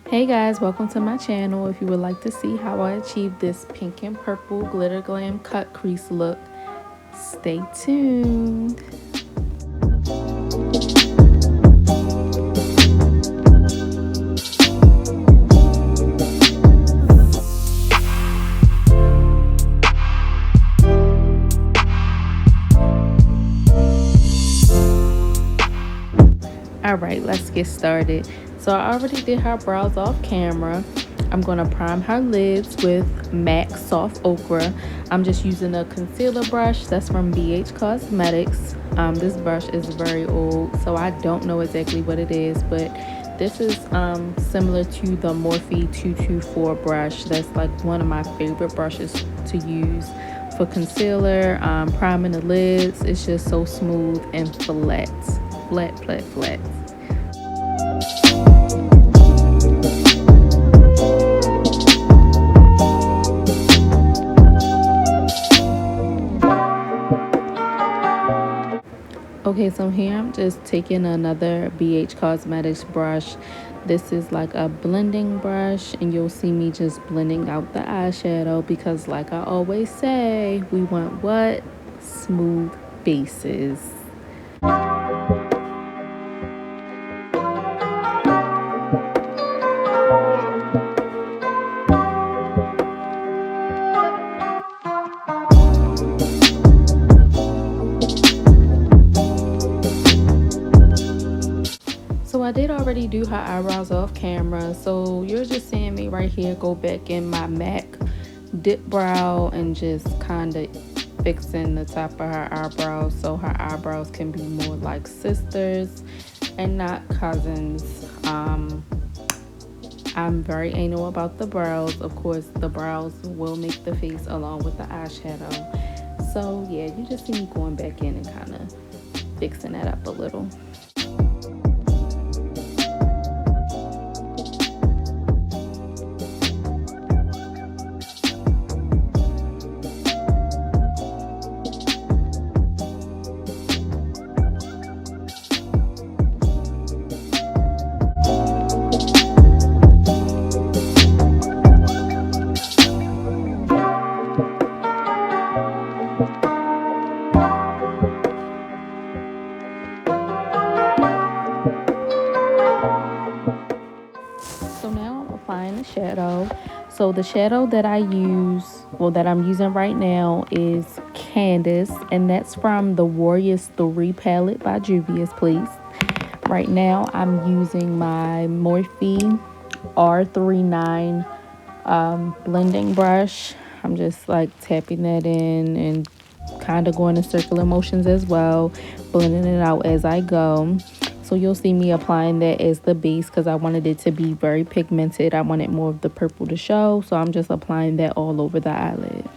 Hey guys, welcome to my channel. If you would like to see how I achieved this pink and purple glitter glam cut crease look, stay tuned. Alright, let's get started. So I already did her brows off camera. I'm going to prime her lids with MAC Soft Ochre. I'm just using a concealer brush that's from BH Cosmetics. This brush is very old, so I don't know exactly what it is, but this is similar to the Morphe 224 brush. That's like one of my favorite brushes to use for concealer, priming the lids. It's just so smooth and flat. Okay, so here I'm just taking another BH Cosmetics brush. This is like a blending brush, and you'll see me just blending out the eyeshadow because, like I always say, we want what? Smooth bases. So I did already do her eyebrows off camera, so you're just seeing me right here go back in my MAC dip brow and just kind of fixing the top of her eyebrows so her eyebrows can be more like sisters and not cousins. I'm very anal about the brows. Of course, the brows will make the face along with the eyeshadow. So yeah, you just see me going back in and kind of fixing that up a little. So now I'm applying the shadow. So the shadow that I use, well, that I'm using right now is Candace, and that's from the Warriors 3 palette by JUVIAS, please. Right now I'm using my Morphe R39 blending brush. I'm just like tapping that in and kind of going in circular motions as well, blending it out as I go. So you'll see me applying that as the base because I wanted it to be very pigmented. I wanted more of the purple to show, so I'm just applying that all over the eyelid.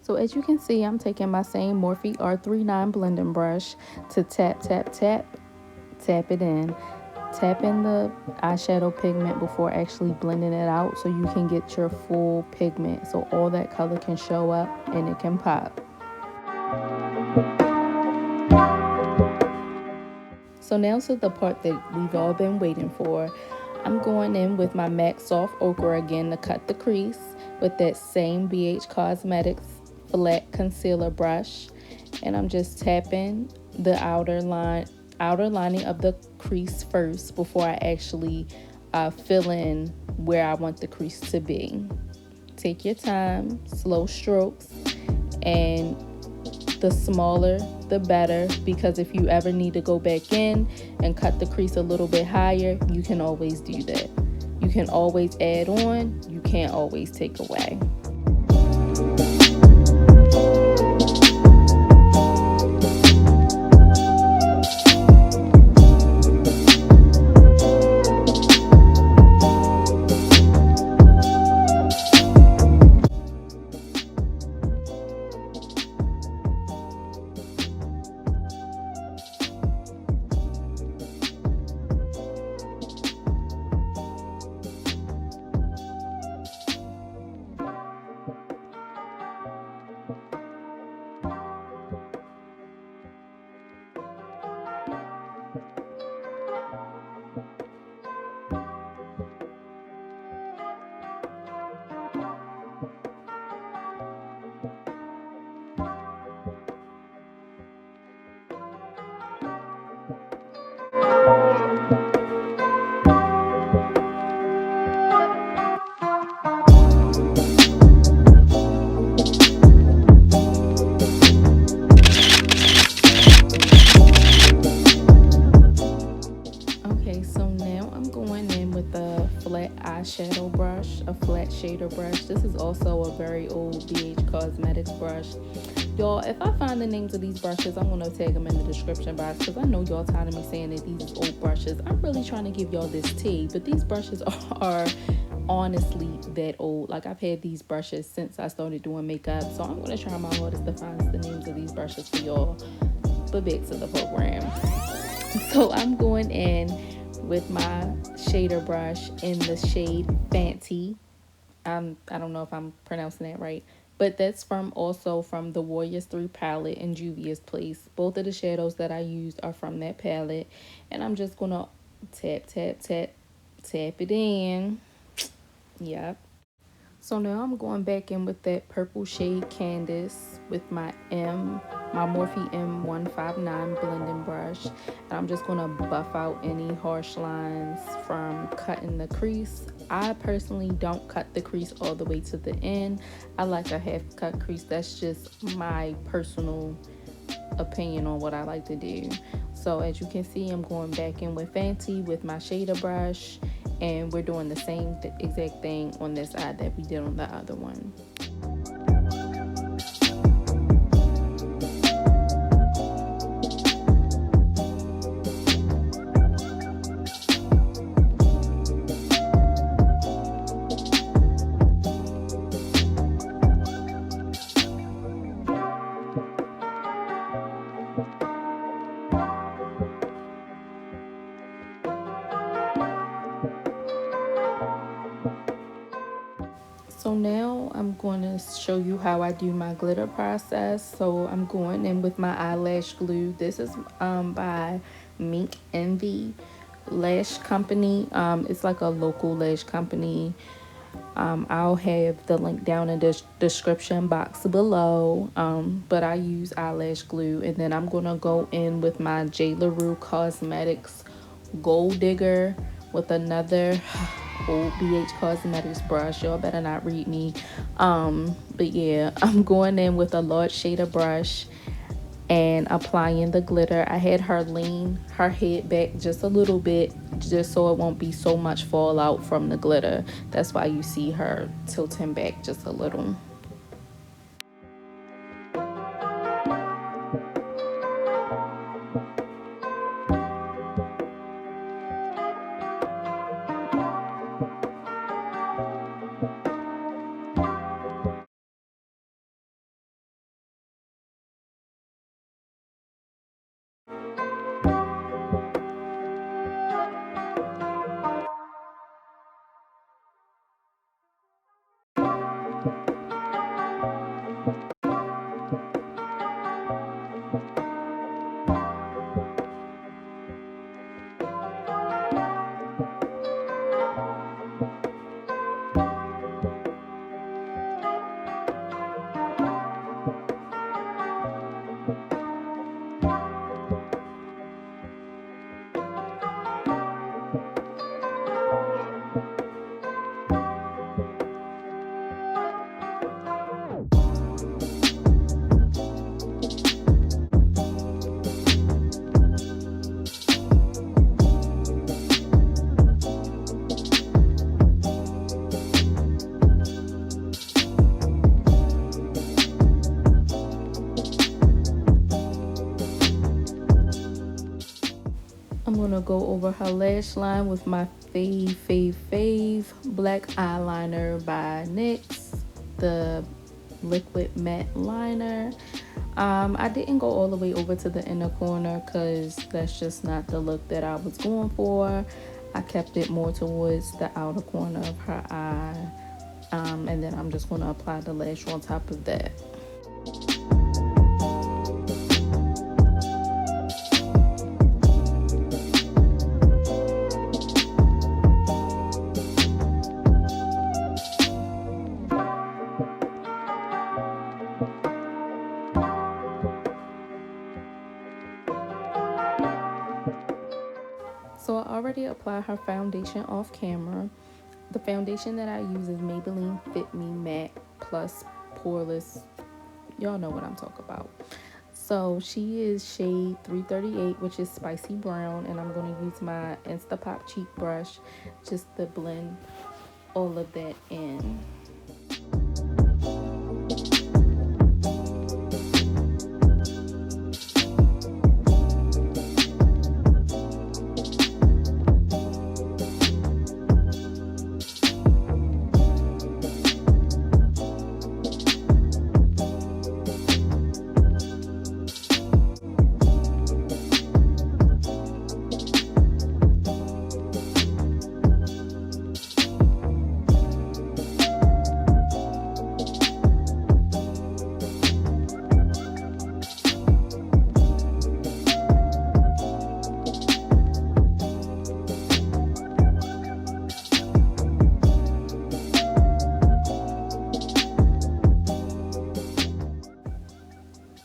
So as you can see, I'm taking my same Morphe R39 blending brush to tap it in. Tap in the eyeshadow pigment before actually blending it out so you can get your full pigment, so all that color can show up and it can pop. So now to the part that we've all been waiting for. I'm going in with my MAC Soft Ochre again to cut the crease with that same BH Cosmetics flat concealer brush, and I'm just tapping the outer lining of the crease first before I actually fill in where I want the crease to be. Take your time, slow strokes, and the smaller the better, because if you ever need to go back in and cut the crease a little bit higher, you can always do that. You can always add on, you can't always take away. a flat shader brush. This is also a very old BH Cosmetics brush. Y'all, if I find the names of these brushes, I'm going to tag them in the description box, because I know y'all tired of me saying that these old brushes. I'm really trying to give y'all this tea, but these brushes are honestly that old. Like, I've had these brushes since I started doing makeup, so I'm going to try my hardest to find the names of these brushes for y'all. But back to the program. So I'm going in with my shader brush in the shade Fenty. I don't know if I'm pronouncing that right, but that's also from the Warriors 3 palette in Juvia's Place. Both of the shadows that I used are from that palette, and I'm just gonna tap it in. Yep. So now I'm going back in with that purple shade Candice with my Morphe M159 blending brush. And I'm just going to buff out any harsh lines from cutting the crease. I personally don't cut the crease all the way to the end. I like a half cut crease. That's just my personal opinion on what I like to do. So as you can see, I'm going back in with Fenty with my shader brush, and we're doing the same exact thing on this side that we did on the other one. So now I'm going to show you how I do my glitter process. So I'm going in with my eyelash glue. This is by Mink Envy Lash Company. It's like a local lash company. I'll have the link down in the description box below. But I use eyelash glue, and then I'm gonna go in with my JLARUE Cosmetics Gold Digger with another old BH Cosmetics brush. Y'all better not read me. But yeah, I'm going in with a large shader brush and applying the glitter. I had her lean her head back just a little bit, just so it won't be so much fallout from the glitter. That's why you see her tilting back just a little. I'm gonna go over her lash line with my fave black eyeliner by NYX, the liquid matte liner. I didn't go all the way over to the inner corner because that's just not the look that I was going for. I kept it more towards the outer corner of her eye, and then I'm just going to apply the lash on top of that. So I already applied her foundation off camera. The foundation that I use is Maybelline Fit Me Matte Plus Poreless. Y'all know what I'm talking about. So she is shade 338, which is spicy brown, and I'm going to use my INSTAPOP cheek brush just to blend all of that in.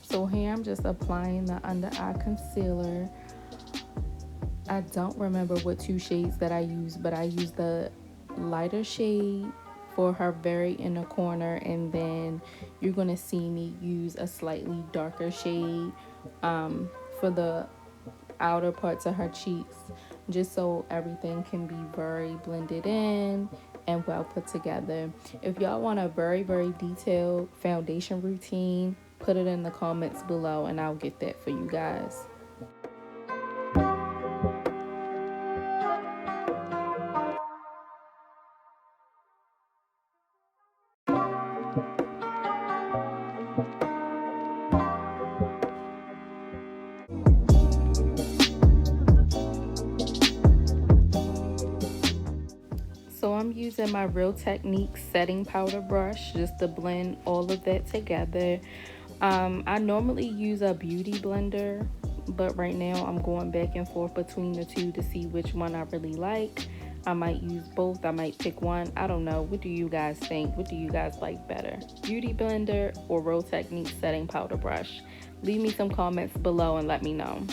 So here I'm just applying the under eye concealer. I don't remember what 2 shades that I used, but I used the lighter shade for her very inner corner, and then you're gonna see me use a slightly darker shade for the outer parts of her cheeks, just so everything can be very blended in and well put together. If y'all want a very detailed foundation routine, put it in the comments below and I'll get that for you guys. So I'm using my Real Technique setting powder brush just to blend all of that together. I normally use a beauty blender, but right now I'm going back and forth between the two to see which one I really like. I might use both. I might pick one. I don't know. What do you guys think? What do you guys like better? Beauty blender or Real Technique setting powder brush? Leave me some comments below and let me know.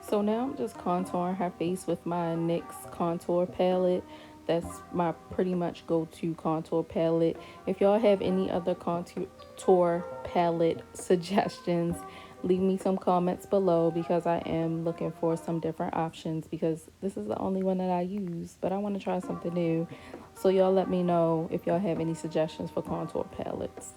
So now I'm just contouring her face with my NYX contour palette. That's my pretty much go-to contour palette. If y'all have any other contour palette suggestions, leave me some comments below, because I am looking for some different options, because this is the only one that I use, but I want to try something new. So y'all let me know if y'all have any suggestions for contour palettes.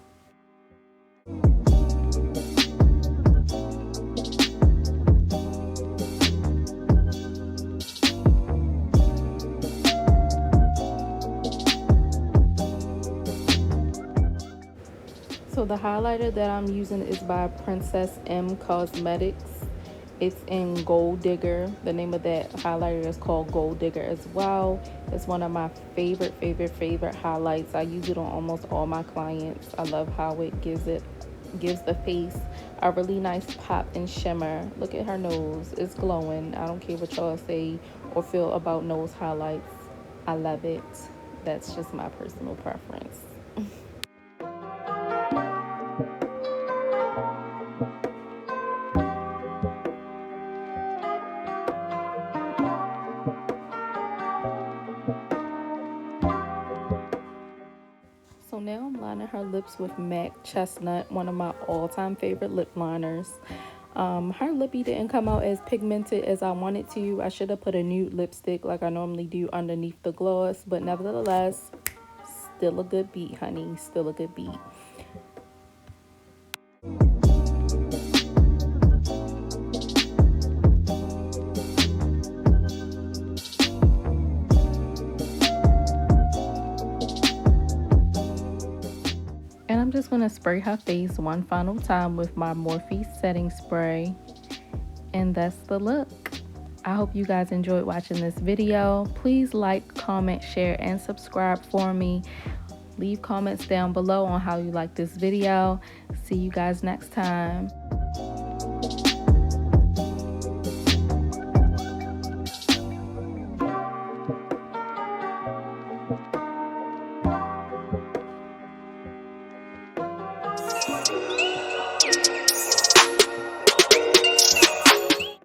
So the highlighter that I'm using is by Princess M Cosmetics. It's in Gold Digger. The name of that highlighter is called Gold Digger as well. It's one of my favorite highlights. I use it on almost all my clients. I love how it gives the face a really nice pop and shimmer. Look at her nose. It's glowing. I don't care what y'all say or feel about nose highlights. I love it. That's just my personal preference. So now I'm lining her lips with MAC Chestnut, one of my all-time favorite lip liners. Her lippy didn't come out as pigmented as I wanted to. I should have put a nude lipstick like I normally do underneath the gloss, but nevertheless, still a good beat, honey. Still a good beat. I'm just going to spray her face one final time with my Morphe setting spray, and that's the look. I hope you guys enjoyed watching this video. Please like, comment, share, and subscribe for me. Leave comments down below on how you like this video. See you guys next time.